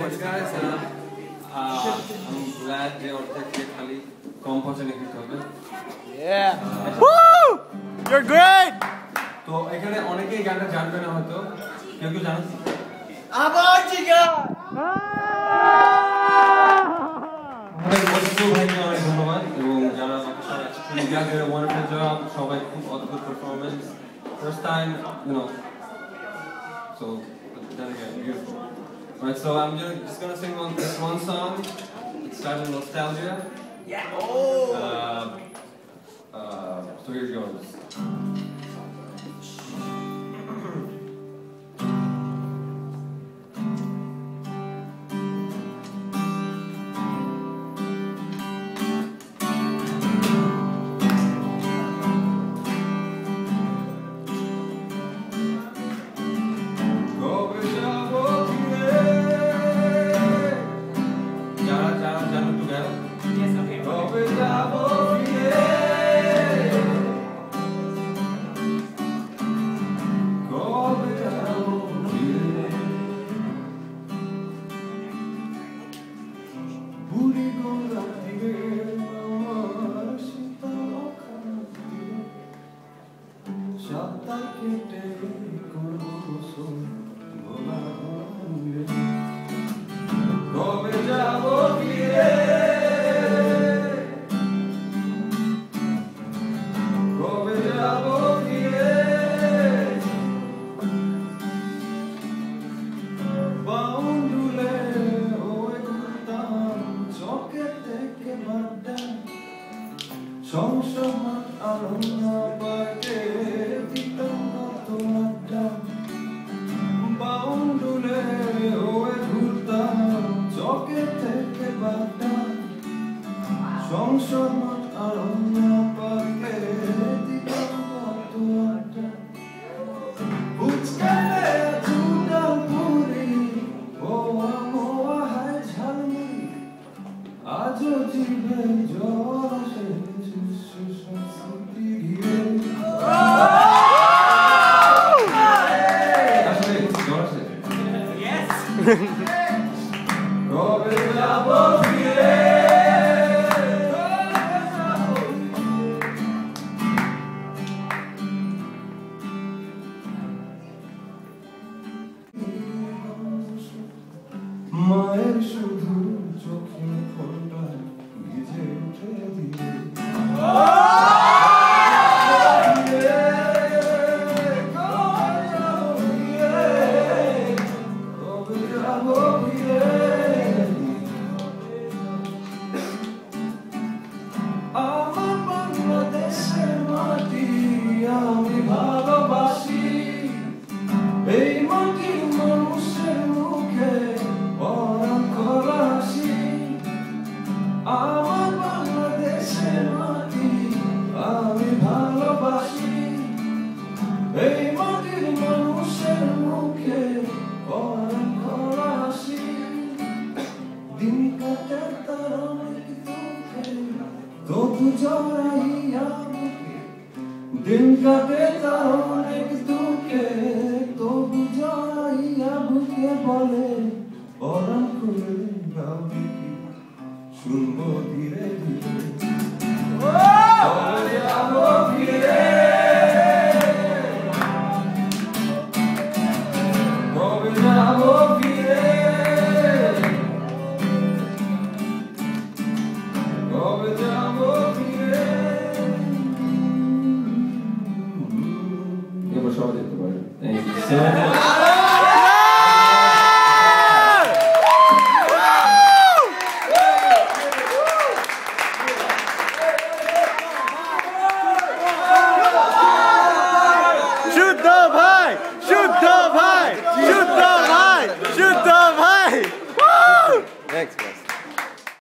thanks guys. I'm glad they all take it khali compulsion hit hobe. Yeah. Woo! You're great. তো এখানে অনেকেই গানটা জানবে না হয়তো কেউ কেউ জানো আবার জিগা অনেক বন্ধু ভাইকে অনেক ধন্যবাদ এবং যারা আমাকে সবাই ইন্ডিয়া গেলে ওয়ান্ডারফুল জব সবাই খুব অদ্ভুত performance first time so then again beautiful. Alright, so I'm just gonna sing this one song. It's titled Nostalgia. Yeah. So here it goes. Thank you so much.